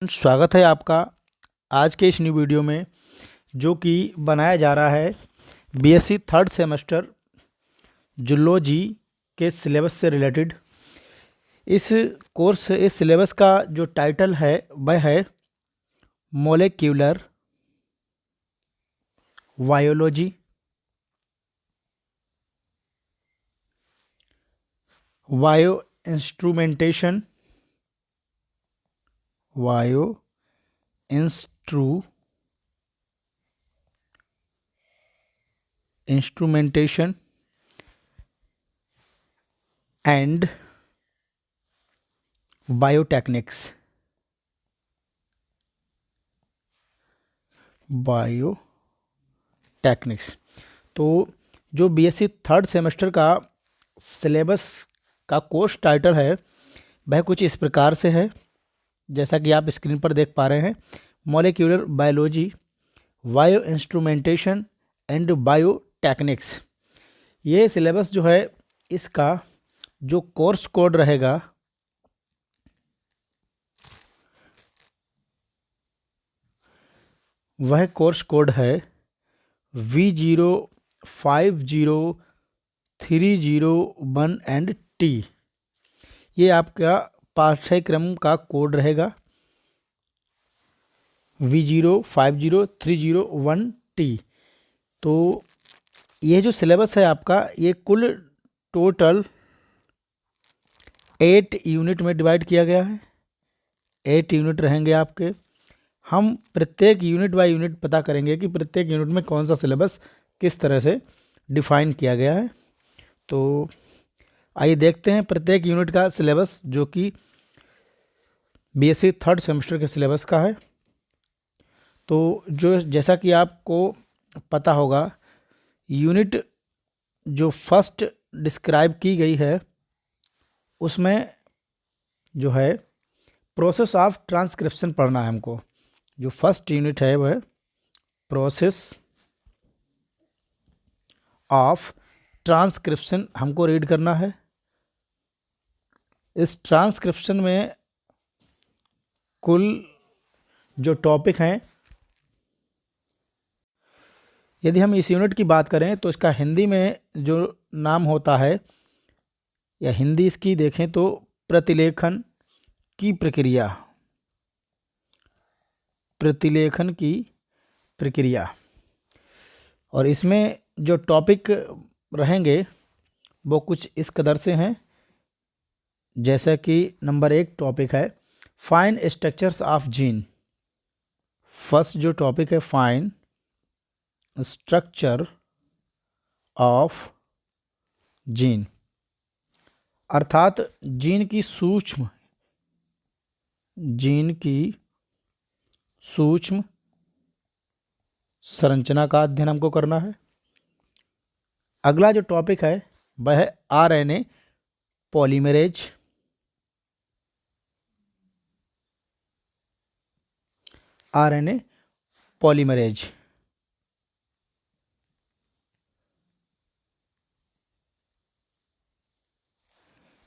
स्वागत है आपका आज के इस न्यू वीडियो में, जो कि बनाया जा रहा है बीएससी थर्ड सेमेस्टर जूलॉजी के सिलेबस से रिलेटेड। इस सिलेबस का जो टाइटल है वह है molecular biology, bio instrumentation, bio instrumentation and biotechniques. तो जो बीएससी थर्ड सेमेस्टर का सिलेबस का कोर्स टाइटल है वह कुछ इस प्रकार से है, जैसा कि आप स्क्रीन पर देख पा रहे हैं। Molecular biology, bio instrumentation and biotechniques. ये सिलेबस जो है, इसका जो कोर्स कोड रहेगा वह कोर्स कोड है V050301 T। ये आपका पाठ्यक्रम का कोड रहेगा V050301 T। तो ये जो सिलेबस है आपका, ये कुल टोटल 8 यूनिट में डिवाइड किया गया है। 8 यूनिट रहेंगे आपके। हम प्रत्येक यूनिट बाय यूनिट पता करेंगे कि प्रत्येक यूनिट में कौन सा सिलेबस किस तरह से डिफाइन किया गया है। तो आइए देखते हैं प्रत्येक यूनिट का सिलेबस, जो कि बीएससी थर्ड सेमेस्टर के सिलेबस का है। तो जैसा कि आपको पता होगा, यूनिट जो फर्स्ट डिस्क्राइब की गई है उसमें जो है प्रोसेस ऑफ ट्रांसक्रिप्शन पढ़ना है हमको। जो फर्स्ट यूनिट है वह प्रोसेस ऑफ ट्रांसक्रिप्शन हमको रीड करना है। इस ट्रांसक्रिप्शन में कुल जो टॉपिक हैं, यदि हम इस यूनिट की बात करें तो इसका हिंदी में जो नाम होता है, या हिंदी इसकी देखें तो प्रतिलेखन की प्रक्रिया। और इसमें जो टॉपिक रहेंगे वो कुछ इस कदर से हैं, जैसा कि नंबर 1 टॉपिक है fine structures of gene. First जो टॉपिक है फाइन स्ट्रक्चर ऑफ जीन, अर्थात जीन की सूक्ष्म संरचना का अध्ययन हमको करना है। अगला जो टॉपिक है वह है आरएनए पॉलीमरेज।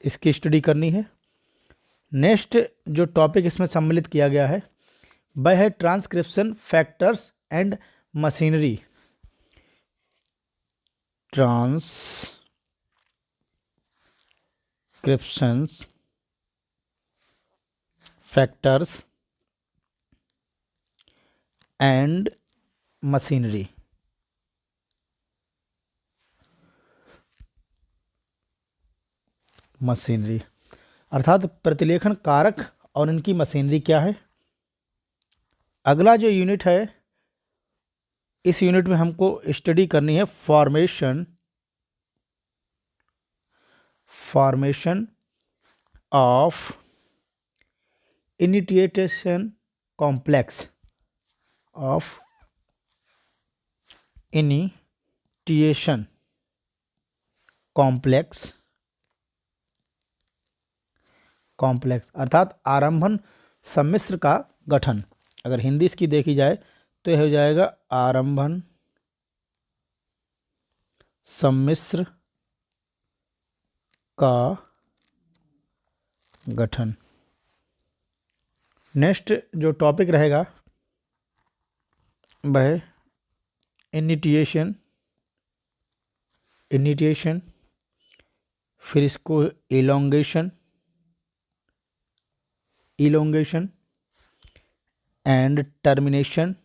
इसकी स्टडी करनी है। नेक्स्ट जो टॉपिक इसमें सम्मिलित किया गया है वह है transcription factors and machinery. Transcription factors and machinery. अर्थात प्रतिलेखन कारक और इनकी मशीनरी क्या है। अगला जो यूनिट है, इस यूनिट में हमको स्टडी करनी है फॉर्मेशन ऑफ इनिटिएशन कॉम्प्लेक्स। अर्थात आरंभन सम्मिश्र का गठन। अगर हिंदी इसकी देखी जाए तो यह हो जाएगा आरंभन सम्मिश्र का गठन। नेक्स्ट जो टॉपिक रहेगा वह इनिटिएशन, फिर इसको elongation and termination,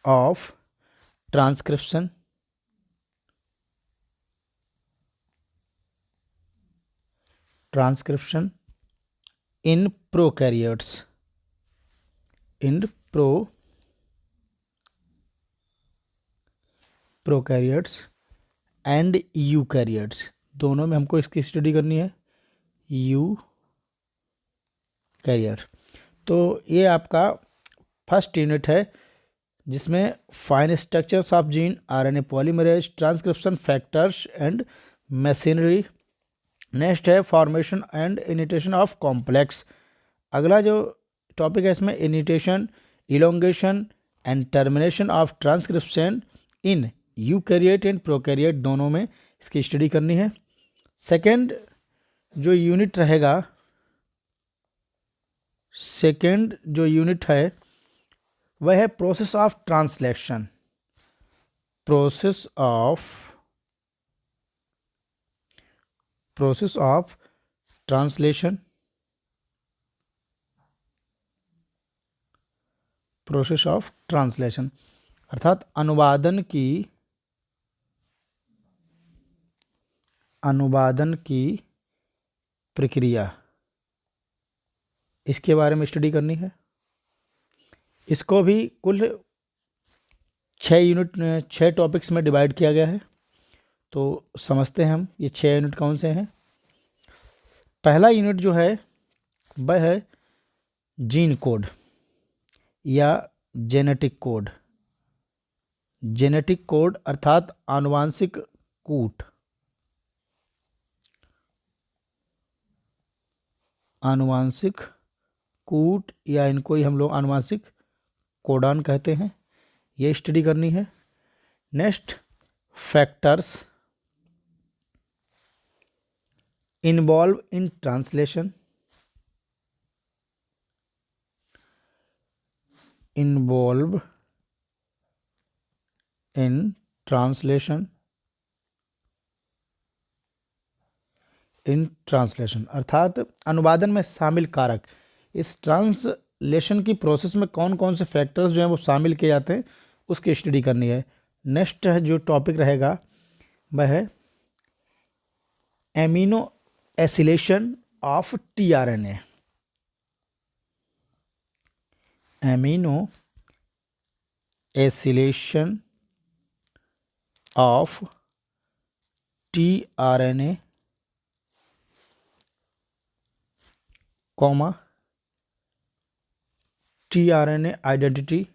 of transcription in prokaryotes and eukaryotes, दोनों में हमको इसकी स्टडी करनी है, यूकैरियोट। तो ये आपका फर्स्ट यूनिट है जिसमें fine structures of gene, RNA polymerase, transcription factors and machinery. Next है formation and initiation of complex. अगला जो टॉपिक है इसमें initiation, elongation and termination of transcription in eukaryote and prokaryote, दोनों में इसकी स्टडी करनी है। सेकेंड जो यूनिट है वह है process of translation. Process of translation, अर्थात अनुवादन की प्रक्रिया, इसके बारे में स्टडी करनी है। इसको भी कुल 6 टॉपिक्स में डिवाइड किया गया है। तो समझते हैं हम ये 6 यूनिट कौन से हैं। पहला यूनिट जो है वह है जीन कोड या जेनेटिक कोड, अर्थात आनुवांशिक कूट या इनको ही हम लोग आनुवांशिक कोडान कहते हैं, ये स्टडी करनी है। Next factors involve in translation, अर्थात अनुवादन में शामिल कारक। इस ट्रांसलेशन की प्रोसेस में कौन कौन से फैक्टर्स जो हैं वो शामिल किए जाते हैं, उसकी स्टडी करनी है। नेक्स्ट जो टॉपिक रहेगा वह है amino acylation of tRNA. Amino acylation of tRNA, tRNA identity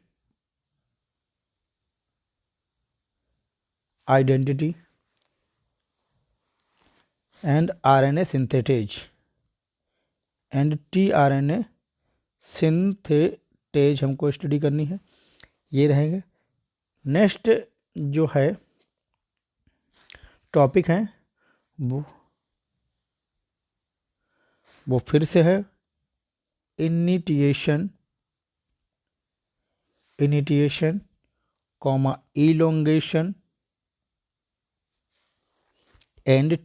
and RNA synthetase and tRNA synthetase हमको स्टडी करनी है, ये रहेंगे। नेक्स्ट जो है टॉपिक है वो फिर से है initiation, elongation and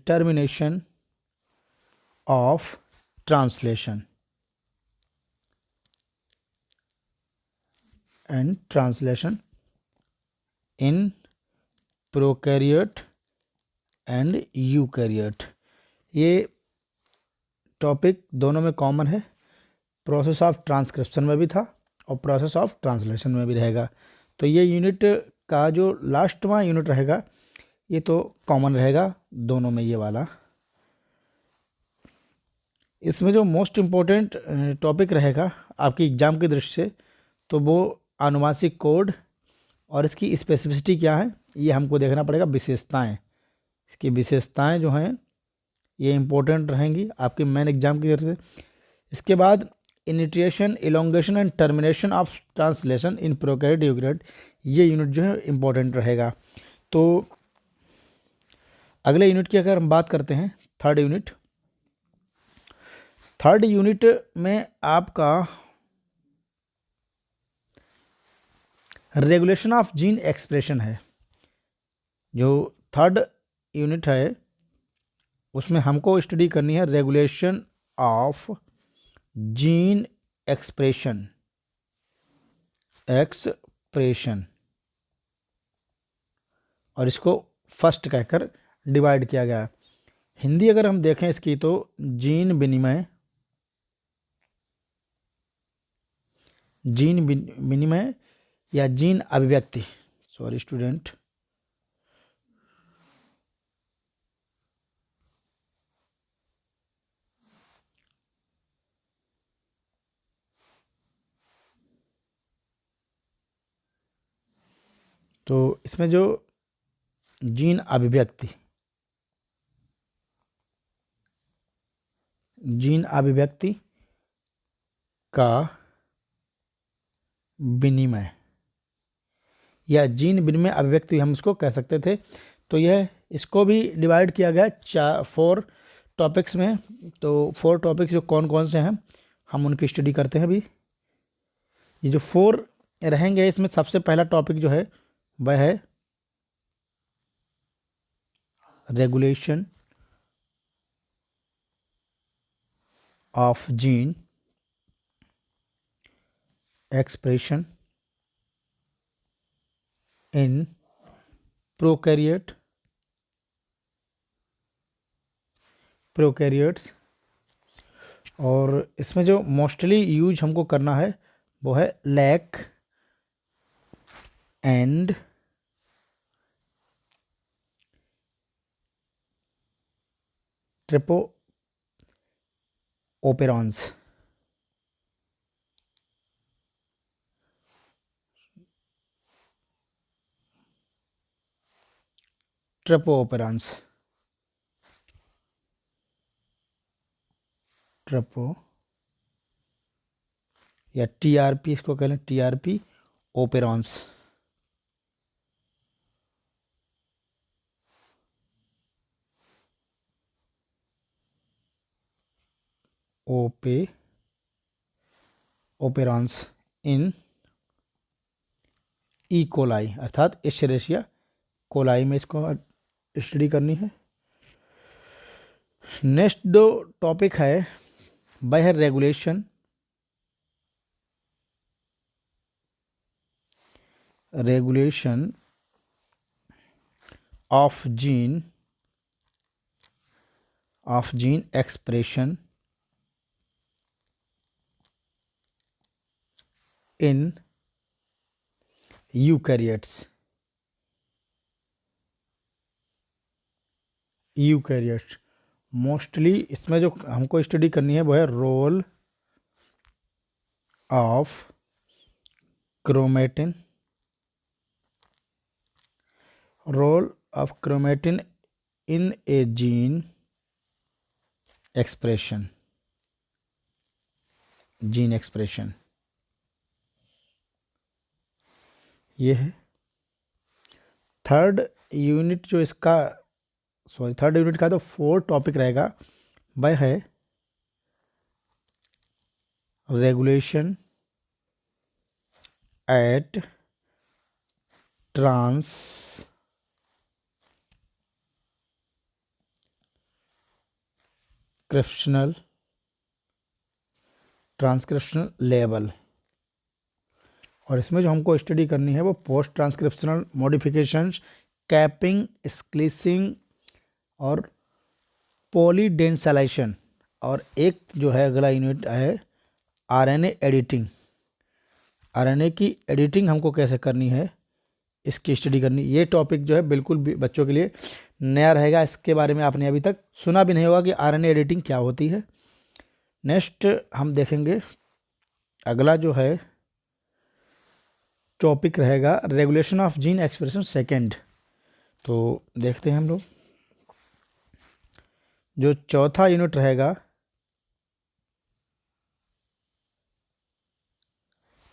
termination of translation in prokaryote and eukaryote. ये टॉपिक दोनों में कॉमन है, प्रोसेस ऑफ ट्रांसक्रिप्शन में भी था और प्रोसेस ऑफ ट्रांसलेशन में भी रहेगा। तो ये यूनिट का जो लास्टवां यूनिट रहेगा ये तो कॉमन रहेगा दोनों में, ये वाला। इसमें जो मोस्ट इम्पोर्टेंट टॉपिक रहेगा आपकी एग्ज़ाम की दृष्टि से तो वो आनुवांशिक कोड और इसकी स्पेसिफिसिटी क्या है ये हमको देखना पड़ेगा। विशेषताएं, इसकी विशेषताएं जो हैं ये इम्पोर्टेंट रहेंगी आपके मेन एग्ज़ाम की तरफ से। इसके बाद initiation, elongation and termination of translation in prokaryote eukaryote, ये यूनिट जो है इम्पोर्टेंट रहेगा। तो अगले यूनिट की अगर हम बात करते हैं, थर्ड यूनिट, थर्ड यूनिट में आपका रेगुलेशन ऑफ जीन एक्सप्रेशन है। जो थर्ड यूनिट है उसमें हमको स्टडी करनी है रेगुलेशन ऑफ जीन एक्सप्रेशन, और इसको फर्स्ट कहकर डिवाइड किया गया है। हिंदी अगर हम देखें इसकी तो जीन विनिमय, या जीन अभिव्यक्ति, सॉरी स्टूडेंट, तो इसमें जो जीन अभिव्यक्ति, का विनिमय या जीन विनिमय अभिव्यक्ति हम इसको कह सकते थे। तो यह इसको भी डिवाइड किया गया 4 टॉपिक्स में। तो 4 टॉपिक्स जो कौन कौन से हैं हम उनकी स्टडी करते हैं अभी। ये जो 4 रहेंगे इसमें सबसे पहला टॉपिक जो है वह है regulation of gene expression in prokaryotes, और इसमें जो मोस्टली यूज हमको करना है वो है लैक एंड ट्रिपोओपेरॉन्स। या टीआरपी इसको कह लें, टीआरपी ओपेरॉन्स। ओपेरॉन्स इन ई कोलाई, अर्थात एस्चेरेशिया कोलाई में इसको स्टडी करनी है। नेक्स्ट दो टॉपिक है वह है regulation of gene expression in eukaryotes. Mostly इसमें जो हमको स्टडी करनी है वो है role of chromatin in a gene expression. ये है थर्ड यूनिट का तो 4 टॉपिक रहेगा। वह है रेगुलेशन एट ट्रांसक्रिप्शनल लेवल, और इसमें जो हमको स्टडी करनी है वो पोस्ट ट्रांसक्रिप्शनल मॉडिफिकेशंस, कैपिंग, स्क्लीसिंग और पॉलीडेंसाइलेशन। और एक जो है अगला यूनिट है आरएनए एडिटिंग। आरएनए की एडिटिंग हमको कैसे करनी है इसकी स्टडी करनी। ये टॉपिक जो है बिल्कुल भी बच्चों के लिए नया रहेगा, इसके बारे में आपने अभी तक सुना भी नहीं होगा कि आरएनए एडिटिंग क्या होती है। नेक्स्ट हम देखेंगे अगला जो है टॉपिक रहेगा regulation of gene expression second. तो देखते हैं हम लोग, जो चौथा यूनिट रहेगा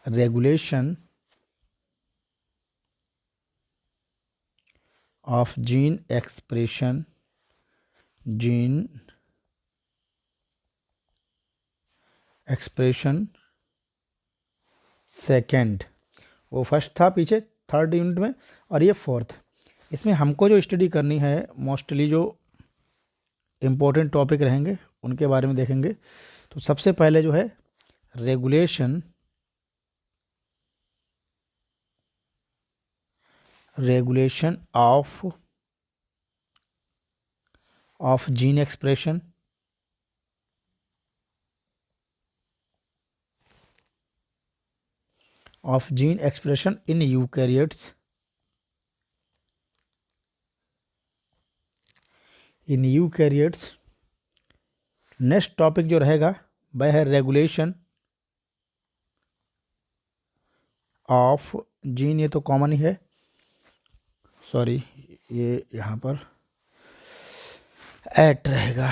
regulation of gene expression, gene expression second, वो फर्स्ट था पीछे थर्ड यूनिट में, और ये फोर्थ। इसमें हमको जो स्टडी करनी है, मोस्टली जो इम्पोर्टेंट टॉपिक रहेंगे उनके बारे में देखेंगे। तो सबसे पहले जो है regulation of gene expression, in eukaryotes, next topic जो रहेगा वह है रेगुलेशन ऑफ जीन, ये तो कॉमन ही है, सॉरी ये यहाँ पर एट रहेगा,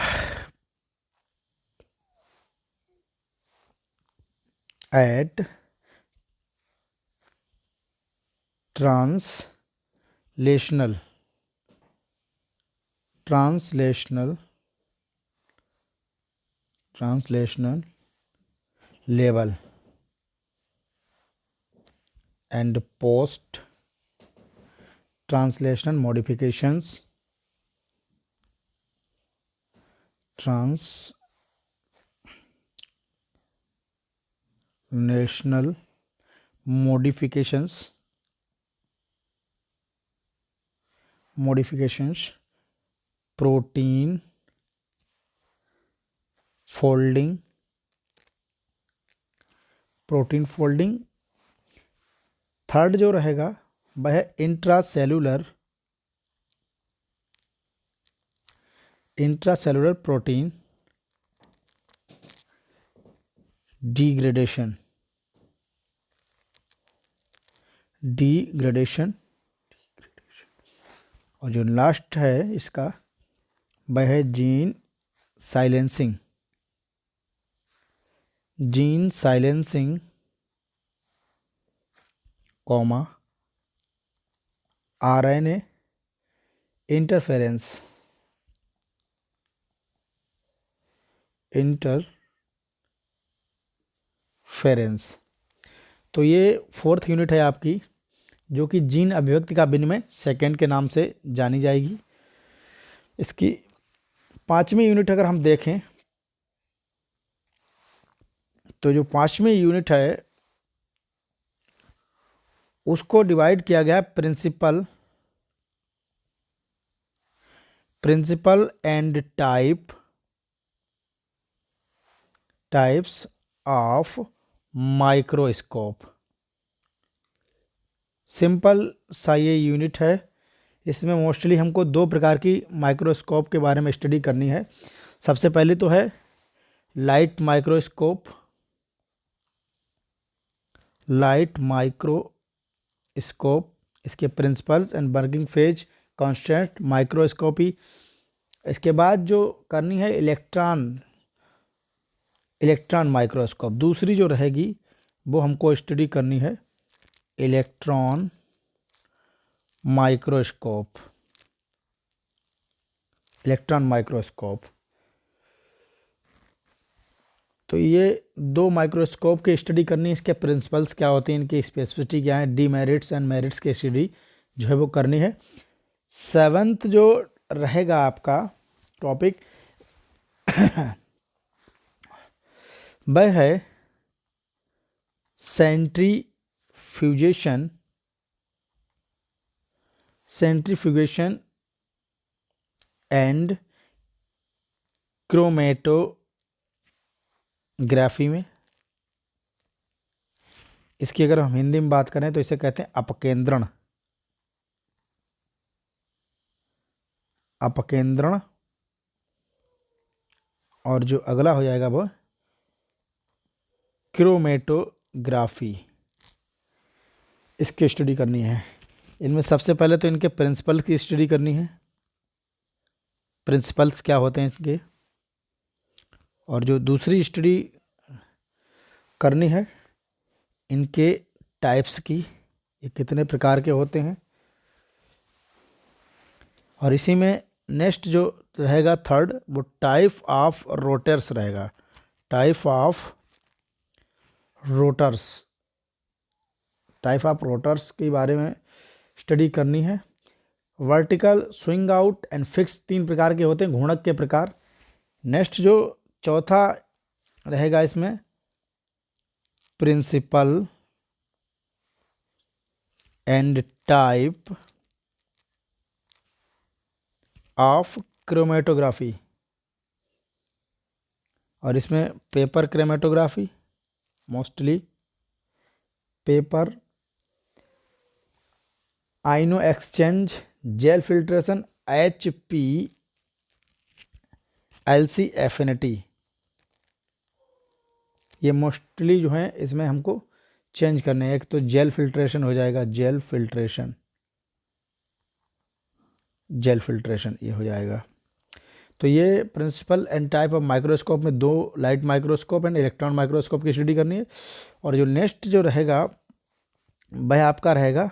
at translational level and post translational modifications, translational modifications, protein folding. Third जो रहेगा वह है इंट्रासेलुलर प्रोटीन डिग्रेडेशन, और जो लास्ट है इसका वह है gene silencing, comma RNA interference, तो ये फोर्थ यूनिट है आपकी, जो कि जीन अभिव्यक्ति का विनिमय सेकेंड के नाम से जानी जाएगी। इसकी पांचवी यूनिट अगर हम देखें तो जो पांचवी यूनिट है उसको डिवाइड किया गया है principle and types of microscope. Simple सा ये यूनिट है, इसमें मोस्टली हमको दो प्रकार की माइक्रोस्कोप के बारे में स्टडी करनी है। सबसे पहले तो है लाइट माइक्रोस्कोप, इसके principles and working phase constant microscopy. इसके बाद जो करनी है इलेक्ट्रॉन माइक्रोस्कोप, दूसरी जो रहेगी वो हमको स्टडी करनी है इलेक्ट्रॉन माइक्रोस्कोप। तो ये दो माइक्रोस्कोप की स्टडी करनी है, इसके प्रिंसिपल्स क्या होते हैं, इनकी स्पेसिफिसिटी क्या है, डीमेरिट्स एंड मेरिट्स की स्टडी जो है वो करनी है। सेवंथ जो रहेगा आपका टॉपिक वह है सेंट्रीफ्यूगेशन एंड क्रोमेटोग्राफी में। इसकी अगर हम हिंदी में बात करें तो इसे कहते हैं अपकेंद्रण, और जो अगला हो जाएगा वो क्रोमेटोग्राफी, इसकी स्टडी करनी है। इनमें सबसे पहले तो इनके प्रिंसिपल की स्टडी करनी है, प्रिंसिपल्स क्या होते हैं इनके, और जो दूसरी स्टडी करनी है इनके टाइप्स की, ये कितने प्रकार के होते हैं। और इसी में नेक्स्ट जो रहेगा थर्ड, वो टाइप ऑफ रोटर्स रहेगा। Type of rotors, type of rotors के बारे में स्टडी करनी है। Vertical, swing out and fix, 3 प्रकार के होते हैं, घूर्णक के प्रकार। नेक्स्ट जो चौथा रहेगा इसमें, principle and type of chromatography, और इसमें paper chromatography, mostly paper, ion exchange, gel filtration, HPLC affinity, ये मोस्टली जो है इसमें हमको चेंज करने हैं। एक तो जेल फिल्ट्रेशन हो जाएगा, जेल फिल्ट्रेशन, जेल फिल्ट्रेशन ये हो जाएगा। तो ये principle and type of microscope में 2 light microscope and electron microscope की स्टडी करनी है। और जो नेक्स्ट जो रहेगा वह आपका रहेगा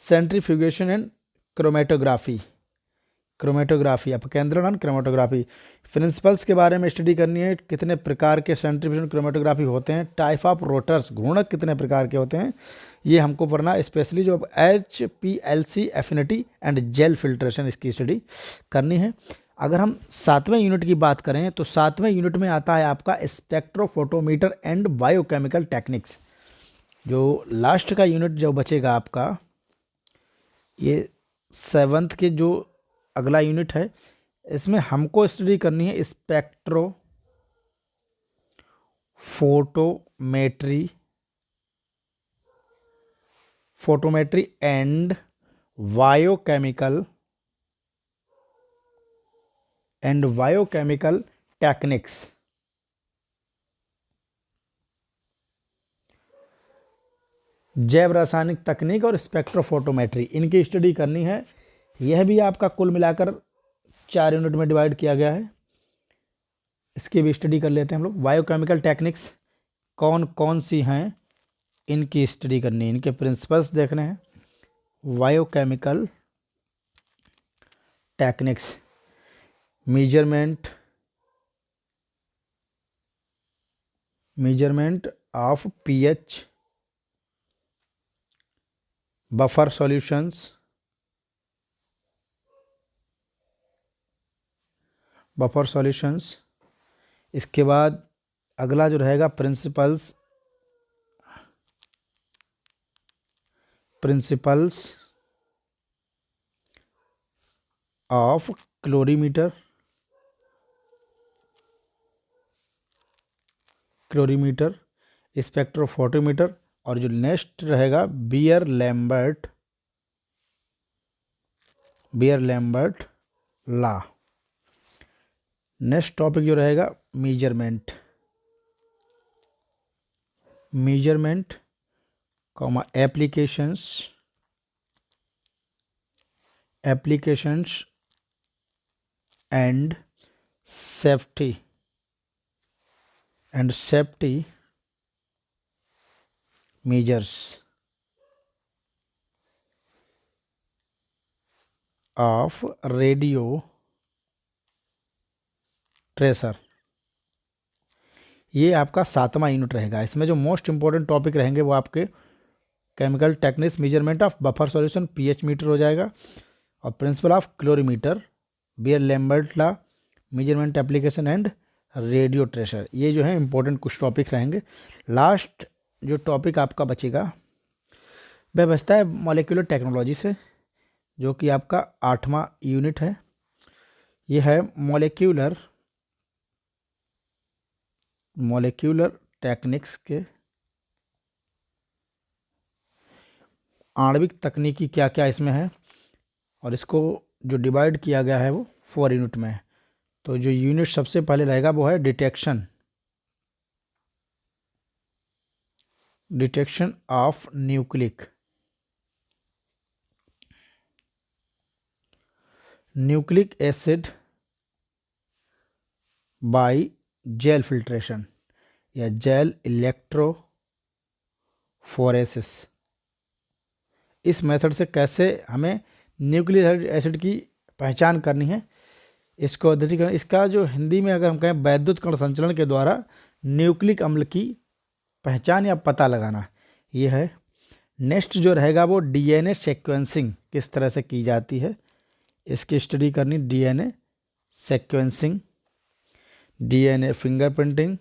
सेंट्रीफ्यूगेशन एंड क्रोमेटोग्राफी। क्रोमेटोग्राफी, अपकेंद्रण एंड क्रोमेटोग्राफी। प्रिंसिपल्स के बारे में स्टडी करनी है, कितने प्रकार के सेंट्रीफ्यूगेशन क्रोमेटोग्राफी होते हैं। टाइप ऑफ रोटर्स, घूर्णक कितने प्रकार के होते हैं, ये हमको पढ़ना, स्पेशली जो HPLC affinity and gel filtration, इसकी स्टडी करनी है। अगर हम 7वें यूनिट की बात करें तो 7वें यूनिट में आता है आपका स्पेक्ट्रोफोटोमीटर एंड बायोकेमिकल टेक्निक्स। जो लास्ट का यूनिट जो बचेगा आपका, ये 7th के जो अगला यूनिट है, इसमें हमको स्टडी करनी है spectro photometry and biochemical techniques. जैव रासायनिक तकनीक और स्पेक्ट्रोफोटोमेट्री, इनकी स्टडी करनी है। यह भी आपका कुल मिलाकर 4 यूनिट में डिवाइड किया गया है। इसकी भी स्टडी कर लेते हैं हम लोग। बायोकेमिकल टेक्निक्स कौन कौन सी हैं, इनकी स्टडी करनी है, इनके प्रिंसिपल्स देखने हैं। Biochemical techniques, measurement of pH, buffer solutions. इसके बाद अगला जो रहेगा प्रिंसिपल्स ऑफ क्लोरीमीटर, स्पेक्ट्रोफोटोमीटर। और जो नेक्स्ट रहेगा Beer Lambert law. Next topic जो रहेगा measurement comma applications and safety measures of radio tracer. ये आपका 7वां यूनिट रहेगा। इसमें जो मोस्ट इंपॉर्टेंट टॉपिक रहेंगे वो आपके chemical techniques, measurement of buffer solution, pH meter हो जाएगा, और principle of colorimeter, Beer Lambert law, measurement application and radio tracer. ये जो है इंपॉर्टेंट कुछ टॉपिक रहेंगे। लास्ट जो टॉपिक आपका बचेगा वह बचता है मॉलिक्यूलर टेक्नोलॉजी से, जो कि आपका 8वां यूनिट है। ये है मॉलिक्यूलर टेक्निक्स के आणविक तकनीकी क्या क्या इसमें है, और इसको जो डिवाइड किया गया है वो 4 यूनिट में है। तो जो यूनिट सबसे पहले रहेगा वो है detection of nucleic acid by gel filtration या जेल इलेक्ट्रो फोरेसिस। इस मेथड से कैसे हमें न्यूक्लिक एसिड की पहचान करनी है, इसको अध्ययन, इसका जो हिंदी में अगर हम कहें वैद्युत कण संचलन के द्वारा न्यूक्लिक अम्ल की पहचान या पता लगाना, ये है। नेक्स्ट जो रहेगा वो डीएनए सीक्वेंसिंग किस तरह से की जाती है, इसकी स्टडी करनी। DNA sequencing, DNA fingerprinting,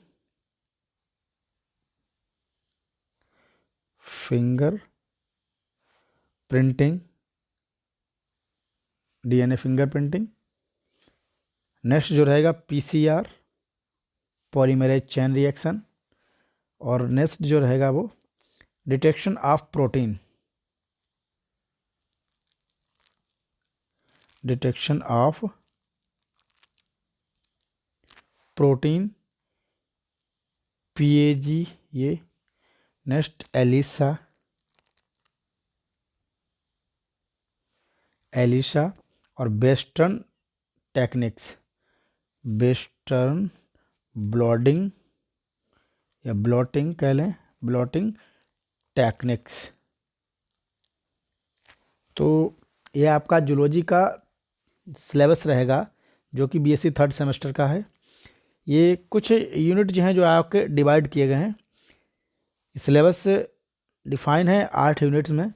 DNA fingerprinting. Next जो रहेगा पीसीआर, पॉलीमरेज चेन रिएक्शन। और नेक्स्ट जो रहेगा वो detection of protein, detection of protein, PAG ये। नेक्स्ट एलिसा और वेस्टर्न टेक्निक्स, वेस्टर्न ब्लॉटिंग या ब्लॉटिंग कह लें, ब्लॉटिंग टेक्निक्स। तो ये आपका जूलॉजी का सिलेबस रहेगा जो कि बीएससी थर्ड सेमेस्टर का है। ये कुछ यूनिट जो हैं जो आपके डिवाइड किए गए हैं। सिलेबस डिफाइन है 8 यूनिट्स में।